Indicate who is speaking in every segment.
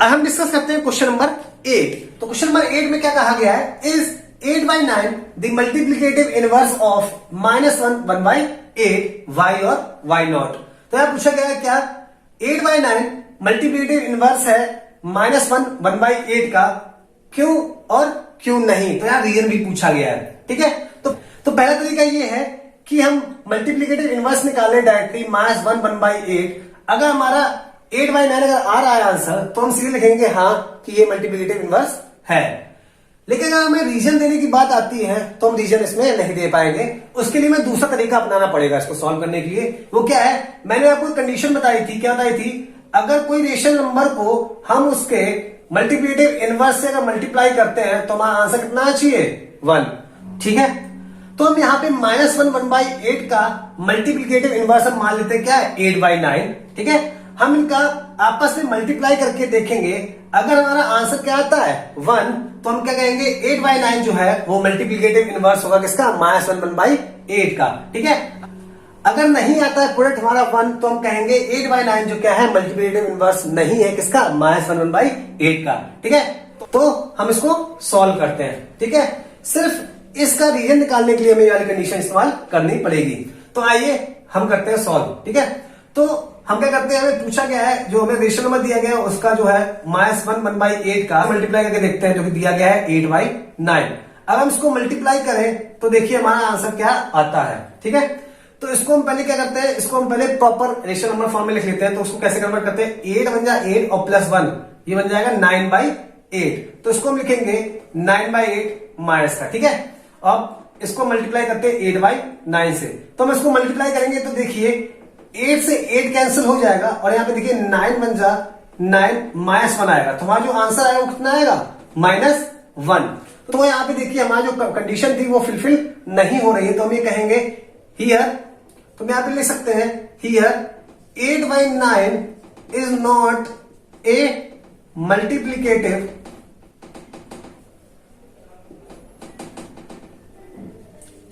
Speaker 1: अब हम डिस्कस करते हैं क्वेश्चन नंबर 8। तो क्वेश्चन नंबर 8 में क्या कहा गया है, is 8/9 the multiplicative inverse of -1 1/8 y और y नॉट। तो यहां पूछा गया है क्या 8/9 मल्टीप्लिकेटिव इनवर्स है -1 1/8 का, क्यों और क्यों नहीं। तो यहां रीजन भी पूछा गया है। ठीक है, तो पहला तरीका ये है कि हम मल्टीप्लिकेटिव इनवर्स निकालें डायरेक्टली -1 1/8। अगर हमारा 8/9 अगर आ रहा है आंसर तो हम सीधे लिखेंगे हाँ कि ये मल्टीप्लिकेटिव इनवर्स है। लेकिन अगर हमें रीजन देने की बात आती है तो हम रीजन इसमें नहीं दे पाएंगे। उसके लिए मैं दूसरा तरीका अपनाना पड़ेगा इसको सॉल्व करने के लिए। वो क्या है, मैंने आपको कंडीशन बताई थी। क्या बताई थी, अगर कोई रेशनल नंबर को हम उसके मल्टीप्लिकेटिव इनवर्स से अगर मल्टीप्लाई करते हैं तो हमारा आंसर कितना आना चाहिए 1। ठीक है, तो हम यहाँ पे -1 1/8 का मल्टीप्लिकेटिव इनवर्स हम मान लेते हैं क्या है 8/9। ठीक है, हम इनका आपस में मल्टीप्लाई करके देखेंगे। अगर हमारा आंसर क्या आता है 1 तो हम क्या कहेंगे 8/9 जो है वो मल्टीप्लिकेटिव इनवर्स होगा किसका, -1 1/8 का। ठीक है, अगर नहीं आता है प्रोडक्ट हमारा 1 तो हम कहेंगे 8/9 जो क्या है मल्टीप्लिकेटिव इनवर्स नहीं है किसका, -1 1/8 का। ठीक है, तो हम इसको सॉल्व करते हैं। ठीक है, सिर्फ इसका रीजन निकालने के लिए हमें वाली कंडीशन इस्तेमाल करनी पड़ेगी। तो आइए हम करते हैं सॉल्व। ठीक है, तो हम क्या करते हैं, हमें पूछा गया है जो हमें रेशनल नंबर दिया गया है उसका जो है -1 1/8 का मल्टीप्लाई करके देखते हैं, जो कि दिया गया है 8/9। अब हम इसको मल्टीप्लाई करें तो देखिए हमारा आंसर क्या आता है। ठीक है, तो इसको हम पहले क्या करते हैं, इसको हम पहले प्रॉपर रेशनल नंबर फॉर्म में लिख लेते हैं। तो उसको कैसे कन्वर्ट करते हैं, 8 बन जाए 8 और +1 ये बन जाएगा 9/8। तो इसको हम लिखेंगे 9/8 माइनस का। ठीक है, अब इसको मल्टीप्लाई करते हैं 8/9 से। तो हम इसको मल्टीप्लाई करेंगे तो देखिए 8 से 8 कैंसिल हो जाएगा और यहाँ पे देखिए 9 बन जा 9 -1 आएगा। तो हमारा जो आंसर आएगा वो कितना आएगा -1। तो यहाँ पे देखिए हमारी जो कंडीशन थी वो फुलफिल नहीं हो रही है। तो हम ये कहेंगे हियर, तो हम यहाँ पे लिख सकते हैं here 8/9 is not a multiplicative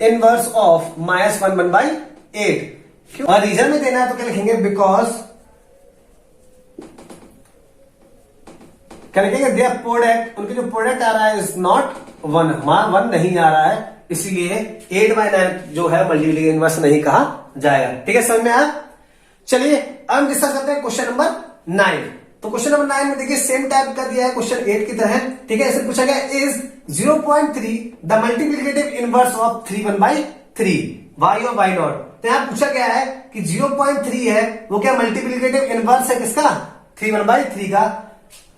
Speaker 1: inverse of -1 1/8। और रीजन में देना है तो क्या लिखेंगे, बिकॉज क्या लिखेंगे, देयर प्रोडक्ट, उनके जो प्रोडक्ट आ रहा है इज नॉट 1, हमारा 1 नहीं आ रहा है, इसीलिए 8/9 जो है मल्टीप्लिकेटिव इनवर्स नहीं कहा जाएगा। ठीक है, समझ में आया। चलिए अब हम डिस्कस करते हैं क्वेश्चन नंबर 9। तो क्वेश्चन नंबर 9 में देखिए सेम टाइप का दिया है क्वेश्चन 8 की तरह। ठीक है, इसे पूछा गया is 0.3 the multiplicative inverse of 3 1/3 y और y नॉट। तो यहां पूछा गया है कि 0.3 है वो क्या मल्टीप्लिकेटिव इनवर्स है किसका, 3 1/3 का,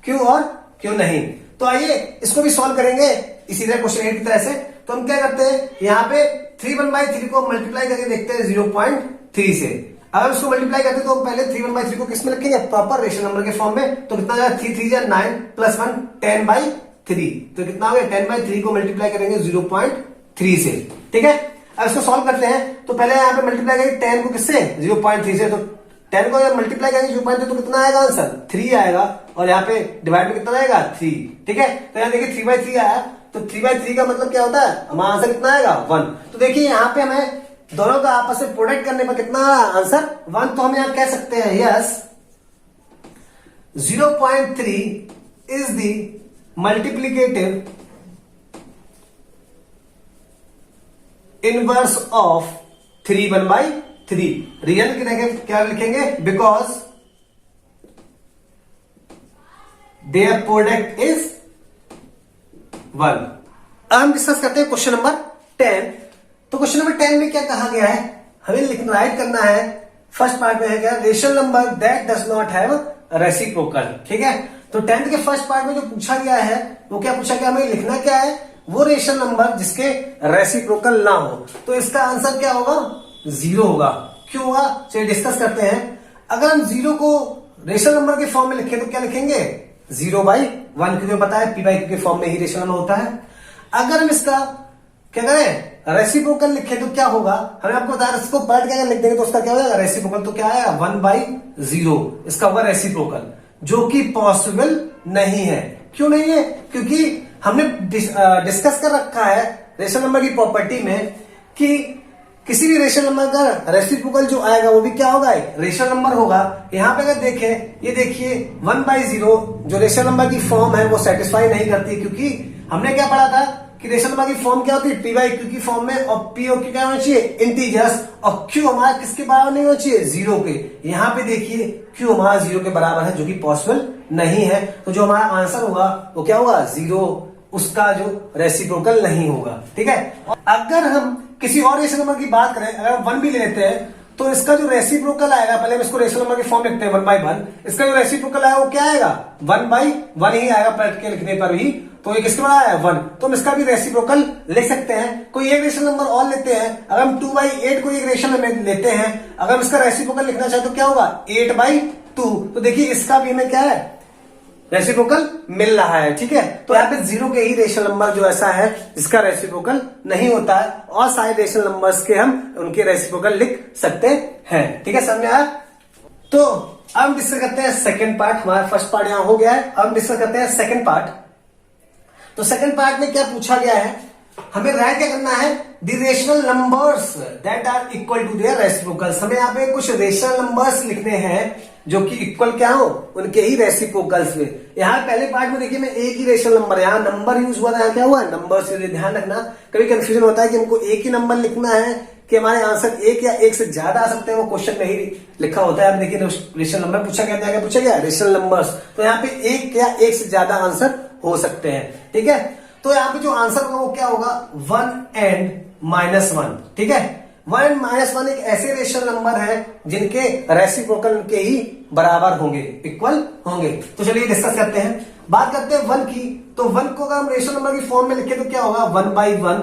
Speaker 1: क्यों और क्यों नहीं। तो आइए इसको भी सॉल्व करेंगे इसी तरह क्वेश्चन 8 की तरह से। तो हम क्या करते हैं, यहाँ पे 3 1/3 को मल्टीप्लाई करके देखते हैं 0.3 से। अगर उसको मल्टीप्लाई करते तो हम पहले 3 1/3 को किसमें लिखेंगे, प्रॉपर रेशनल नंबर के फॉर्म में। तो कितना जाएगा 3 3 9 +1 10/3। तो कितना हो गया 10/3 को मल्टीप्लाई करेंगे 0.3 से। ठीक है, अब इसको सॉल्व करते हैं। तो पहले यहाँ पे मल्टीप्लाई करेंगे 10 को किससे, 0.3 से। तो 10 को जब मल्टीप्लाई करेंगे 0.3 तो कितना आएगा आंसर 3 आएगा, और यहाँ पे डिवाइड में कितना आएगा 3। ठीक है, तो यहाँ देखिए 3/3 आया। तो 3/3 का मतलब क्या होता है, हमारा आंसर कितना आएगा 1। तो देखिए यहाँ पे हमें दोनों का आपस में प्रोडक्ट करने पर कितना आंसर 1। तो हम यहाँ कह सकते हैं yes 0.3 is the multiplicative inverse of 3 1/3। Reason क्या लिखेंगे, बिकॉज देयर प्रोडक्ट इज 1। अब हम डिस्कस करते हैं क्वेश्चन नंबर 10। तो क्वेश्चन नंबर 10 में क्या कहा गया है, हमें राइट करना है। फर्स्ट पार्ट में है क्या, rational number that does not have reciprocal. ठीक है, तो 10th के फर्स्ट पार्ट में जो पूछा गया है वो क्या पूछा गया, हमें लिखना क्या है, वो रेशनल नंबर जिसके रेसिप्रोकल ना हो। तो इसका आंसर क्या होगा 0 होगा। क्यों होगा, चलिए डिस्कस करते हैं। अगर हम 0 को रेशनल नंबर के फॉर्म में लिखें तो क्या लिखेंगे 0/1, क्योंकि पता है p/q के फॉर्म में ही रेशनल नंबर होता है। अगर हम इसका क्या करें रेसिप्रोकल लिखे तो क्या होगा, हमें आपको बताया इसको पलट के लिख देंगे तो उसका क्या हो जाएगा रेसिप्रोकल। तो क्या आएगा 1/0, इसका होगा रेसिप्रोकल, जो कि पॉसिबल नहीं है। क्यों नहीं है, क्योंकि हमने डिस्कस कर रखा है रेशनल नंबर की प्रॉपर्टी में कि किसी भी रेशनल नंबर का रेसिप्रोकल जो आएगा वो भी क्या होगा, एक रेशनल नंबर होगा। यहाँ पे अगर देखें, ये देखिए 1/0 जो रेशनल नंबर की फॉर्म है वो सेटिस्फाई नहीं करती, क्योंकि हमने क्या पढ़ा था कि रेशनल नंबर की फॉर्म क्या होती है, p/q की फॉर्म में, और p और q क्या होना चाहिए, इंटीजर्स, और q हमारा किसके बराबर नहीं होना चाहिए, 0 के। यहाँ पे देखिए q हमारा 0 के बराबर है, जो कि पॉसिबल नहीं है। तो जो हमारा आंसर होगा वो क्या होगा, 0, उसका जो रेसिप्रोकल नहीं होगा। ठीक है। अगर हम किसी और रेशनल नंबर की बात करें, अगर हम 1 भी ले लेते हैं, तो इसका जो रेसिप्रोकल आएगा, पहले हम इसको रेशनल नंबर की फॉर्म लिखते हैं 1/1, इसका जो रेसिप्रोकल आएगा वो क्या आएगा, 1/1 ही आएगा पलट के लिखने पर भी। तो ये किसके बराबर है, 1। तो हम इसका भी रेसिप्रोकल लिख सकते हैं। कोई एक रेशनल नंबर और लेते हैं, अगर हम 2/8 को एक रेशनल नंबर लेते हैं, अगर हम इसका रेसिप्रोकल लिखना चाहे तो क्या होगा, 8/2। तो देखिए इसका भी हमें क्या है, रेसिप्रोकल मिल रहा है। ठीक है। तो यहाँ पे 0 के ही रेशनल नंबर जो ऐसा है जिसका रेसिप्रोकल नहीं होता है, और सारे रेशनल नंबर्स के हम उनके रेसिप्रोकल लिख सकते हैं। ठीक है, समझ में आया। तो अब हम डिस्कस करते हैं सेकंड पार्ट। हमारा फर्स्ट पार्ट यहां हो गया है, अब हम डिस्कस करते हैं सेकंड पार्ट। तो सेकंड पार्ट में क्या पूछा गया है, हमें राइट क्या करना है, the rational numbers that are equal to their reciprocals. हमें यहाँ पे कुछ रेशनल नंबर्स लिखने हैं जो कि इक्वल क्या हो, उनके ही रेसिप्रोकल्स में। यहाँ पहले पार्ट में देखिए मैं एक ही रेशनल नंबर, यहाँ नंबर यूज हुआ था, यहाँ क्या हुआ, नंबर से। ध्यान रखना, कभी कंफ्यूजन होता है कि हमको एक ही नंबर लिखना है कि हमारे आंसर एक या एक से ज्यादा आ सकते हैं, वो क्वेश्चन में ही लिखा होता है। अब देखिए रेशनल नंबर पूछा गया था, क्या पूछा गया, रेशनल नंबर्स। तो यहाँ पे एक या एक से ज्यादा आंसर हो सकते हैं। ठीक है। तो यहाँ पे जो आंसर होगा वो क्या होगा, 1 and -1। ठीक है। 1 and -1 एक ऐसे रेशनल नंबर है जिनके रेसिप्रोकल के ही बराबर होंगे, इक्वल होंगे। तो चलिए डिस्कस करते हैं। बात करते हैं 1 की। तो 1 को अगर हम रेशनल नंबर की फॉर्म में लिखे तो क्या होगा, 1/1,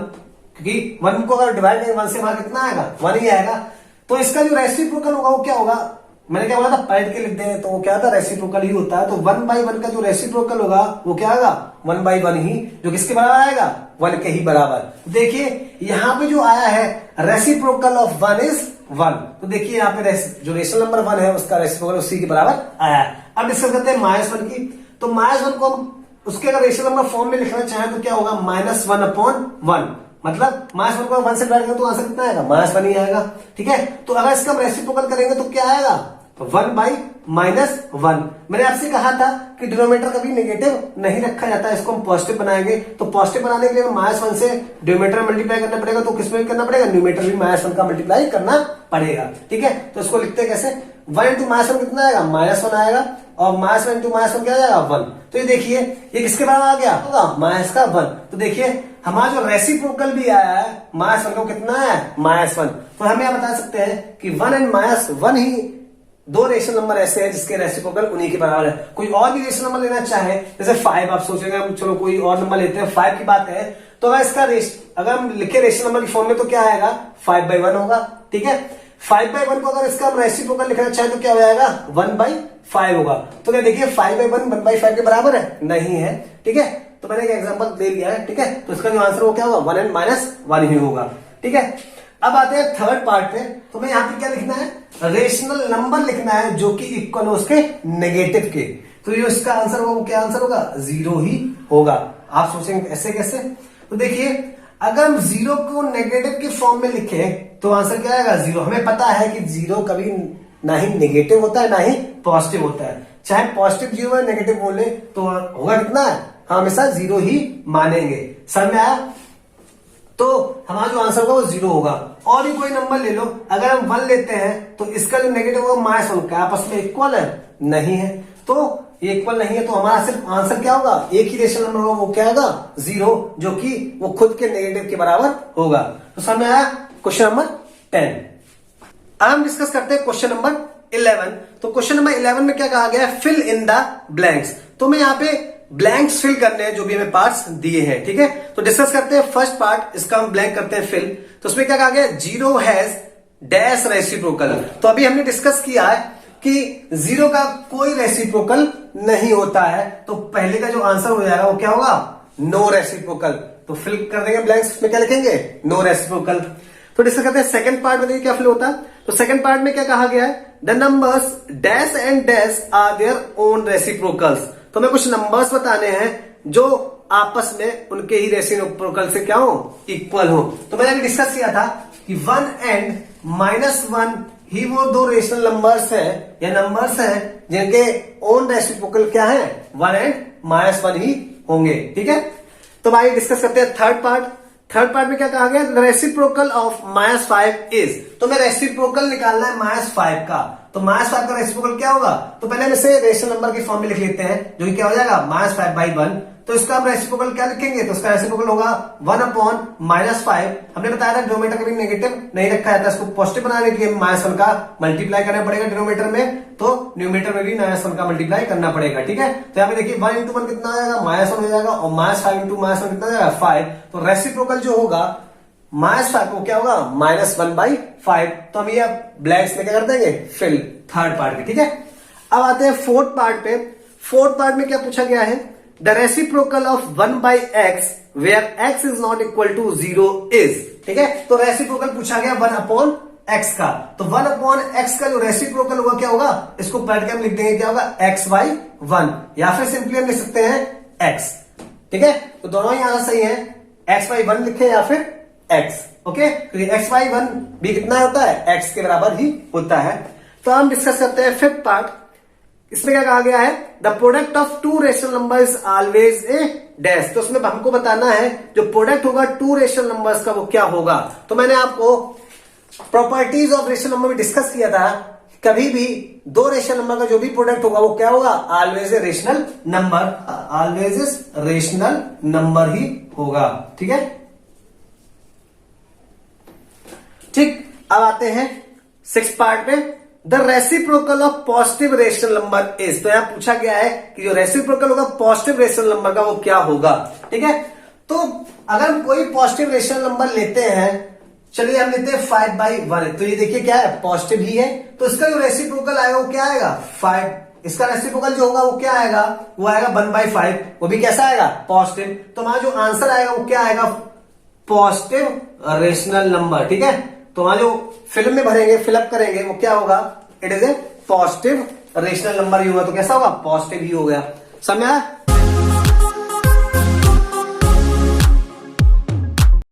Speaker 1: क्योंकि 1 को अगर डिवाइड करेंगे 1 से, हमारा कितना आएगा, 1 ही आएगा। तो इसका जो रेसिप्रोकल होगा वो क्या होगा, मैंने क्या बोला था, पलट के लिख दें तो वो क्या था, रेसिप्रोकल ही होता है। तो 1/1 का जो रेसिप्रोकल होगा वो क्या होगा, 1/1 ही, जो किसके बराबर आएगा, 1 के ही बराबर। देखिए यहाँ पे जो आया है रेसिप्रोकल ऑफ 1 इज 1। तो देखिए यहाँ पे जो रेशनल नंबर 1 है उसका रेसिप्रोकल उसी के बराबर आया है। अब डिस्कस करते हैं -1 की। तो -1 को हम उसके अगर रेशनल नंबर फॉर्म में लिखना चाहें तो क्या होगा, -1/1। मतलब -1 को 1 से डिवाइड करें तो आंसर कितना आएगा, -1 ही आएगा। ठीक है। तो अगर इसका हम रेसिप्रोकल करेंगे तो क्या आएगा, 1/-1। मैंने आपसे कहा था कि डिनोमिनेटर कभी नेगेटिव नहीं रखा जाता है, इसको हम पॉजिटिव बनाएंगे। तो पॉजिटिव बनाने के लिए -1 से डिनोमिनेटर मल्टीप्लाई करना पड़ेगा, तो किसमें भी करना पड़ेगा, न्यूमेरेटर भी -1 का मल्टीप्लाई करना पड़ेगा। ठीक है। तो इसको लिखते हैं कैसे, 1 into -1 कितना आएगा, -1 आएगा, और -1 into -1 क्या आएगा, 1। तो ये देखिए ये किसके बराबर आ गया होगा, -1। तो देखिए हमारा जो रेसिप्रोकल भी आया है -1 को कितना है, -1। तो हम यह बता सकते हैं कि 1 and -1 ही दो रेशनल नंबर ऐसे हैं जिसके रेसिप्रोकल उन्हीं के बराबर है। कोकोई और भी रेशनल नंबर लेना चाहे, जैसे 5, आप सोचेंगे हम चलो कोई और नंबर लेते हैं, 5 की बात है, तो अगर इसका अगर हम लिखे रेशनल नंबर की फॉर्म में तो क्या आएगा, 5/1 होगा। ठीक है। 5/1 को अगर इसका हम रेसिप्रोकल लिखना चाहे तो क्या हो जाएगा, 1/5 होगा। तो क्या देखिए 5/1 1/5 के बराबर है, नहीं है। ठीक है। तो मैंने एक एग्जांपल दे दिया है। ठीक है। तो इसका जो आंसर वो क्या होगा, 1 and -1 ही होगा। ठीक है। अब आते हैं थर्ड पार्ट पे। तो मैं यहाँ पे क्या लिखना है, रेशनल नंबर लिखना है जो कि इक्वल हो उसके नेगेटिव के। तो ये इसका आंसर होगा, वो क्या आंसर होगा, 0 ही होगा। आप सोचेंगे ऐसे कैसे, तो देखिए अगर हम 0 को नेगेटिव के फॉर्म में लिखे तो आंसर क्या आएगा, 0। हमें पता है कि 0 कभी ना ही नेगेटिव होता है ना ही पॉजिटिव होता है। चाहे पॉजिटिव 0 है नेगेटिव बोले तो होगा कितना है, हम हमेशा 0 ही मानेंगे। समझ में आया। तो हमारा जो आंसर होगा वो 0 होगा। और भी कोई नंबर ले लो, अगर हम 1 लेते हैं तो इसका जो नेगेटिव होगा -1, क्या आपस में इक्वल है, नहीं है। तो ये इक्वल नहीं है, तो हमारा सिर्फ आंसर क्या होगा, एक ही रेशनल नंबर होगा, वो क्या होगा, 0, जो कि वो खुद के नेगेटिव के बराबर होगा। तो समझ आया क्वेश्चन नंबर 10। अब हम डिस्कस करते हैं क्वेश्चन नंबर 11। तो क्वेश्चन नंबर 11 में क्या कहा गया है, फिल इन द ब्लैंक्स। तो मैं यहाँ पे ब्लैंक्स फिल करने हैं जो भी हमें पार्ट्स दिए हैं। ठीक है। तो डिस्कस करते हैं फर्स्ट पार्ट, इसका हम ब्लैंक करते हैं फिल। तो उसमें क्या कहा गया, 0 हैज डैश रेसिप्रोकल। तो अभी हमने डिस्कस किया है कि 0 का कोई रेसिप्रोकल नहीं होता है, तो पहले का जो आंसर हो जाएगा वो क्या होगा, नो रेसिप्रोकल। तो फिल कर देंगे ब्लैंक्स में, क्या लिखेंगे, नो रेसिप्रोकल। तो डिस्कस करते हैं सेकंड पार्ट में, देखिए क्या फिल होता है। तो सेकंड पार्ट में क्या कहा गया है, the numbers dash and dash are their own reciprocals. तो हमें कुछ नंबर्स बताने हैं जो आपस में उनके ही रेसिप्रोकल से क्या हो, इक्वल हो। तो मैंने अभी डिस्कस किया था कि 1 एंड -1 ही वो दो रेशनल नंबर्स है या नंबर्स है जिनके ओन रेसिप्रोकल क्या है, 1 एंड -1 ही होंगे। ठीक है, तो भाई डिस्कस करते हैं थर्ड पार्ट। थर्ड पार्ट में क्या कहा गया, रेसिप्रोकल ऑफ -5 इज। तो मैं रेसिप्रोकल निकालना है -5 का, तो -5 का रेसिप्रोकल क्या होगा, तो पहले हम इसे रेशनल नंबर की फॉर्म में लिख लेते हैं, जो कि क्या हो जाएगा -5/1। तो इसका हम रेसिप्रोकल क्या लिखेंगे, तो इसका रेसिप्रोकल होगा 1/-5। हमने बताया था डिनोमिनेटर कभी नेगेटिव नहीं रखा जाता, इसको पॉजिटिव बनाने के लिए -1 का मल्टीप्लाई करना पड़ेगा डिनोमिनेटर में, तो न्यूमिनेटर में भी -1 का मल्टीप्लाई करना पड़ेगा। ठीक है, तो यहाँ पे देखिए 1 × 1 कितना आ जाएगा, -1 हो जाएगा, और -5 × -1 कितना आ जाएगा, 5। तो रेसिप्रोकल जो होगा -5 को क्या होगा, -1/5। तो हम ये ब्लैंक्स में क्या कर देंगे, फिल थर्ड पार्ट के। ठीक है, अब आते हैं फोर्थ पार्ट पे। फोर्थ पार्ट में क्या पूछा गया है, the reciprocal of 1/x where x is not equal to 0 is. ठीक है, तो रेसिप्रोकल पूछा गया 1/x का, तो 1/x का जो रेसिप्रोकल होगा क्या होगा, इसको पलट के हम लिख देंगे क्या होगा, x/1, या फिर सिंपली हम लिख सकते हैं x। ठीक है, तो दोनों ही आंसर सही है, x/1 लिखे या फिर x। ओके, तो x/1 भी कितना होता है, x के बराबर ही होता है। तो हम डिस्कस करते हैं फिफ्थ पार्ट। इसमें क्या कहा गया है, the product of two rational number is always a dash. तो उसमें हमको बताना है जो प्रोडक्ट होगा टू रेशनल नंबर्स का वो क्या होगा। तो मैंने आपको प्रॉपर्टीज ऑफ रेशनल नंबर में डिस्कस किया था, कभी भी दो रेशनल नंबर का जो भी प्रोडक्ट होगा वो क्या होगा, always a rational number, always is rational number ही होगा। ठीक है, ठीक, अब आते हैं सिक्स पार्ट में, the reciprocal of positive rational number is. तो यहां पूछा गया है कि जो रेसिप्रोकल होगा पॉजिटिव रेशनल नंबर का वो क्या होगा। ठीक है, तो अगर हम कोई पॉजिटिव रेशनल नंबर लेते हैं, चलिए हम लेते हैं 5/1, तो ये देखिए क्या है, पॉजिटिव ही है, तो इसका जो रेसिप्रोकल आएगा वो क्या आएगा, 5। इसका रेसिप्रोकल जो होगा वो क्या आएगा, वो आएगा 1/5, वो भी कैसा आएगा, पॉजिटिव। तो हमारा जो आंसर आएगा वो क्या आएगा, पॉजिटिव रेशनल नंबर। ठीक है, तो वहां जो फिल्म में भरेंगे, फिलअप करेंगे, वो क्या होगा, it is a positive rational number ही होगा। तो कैसा होगा, पॉजिटिव ही हो गया। समझ आया।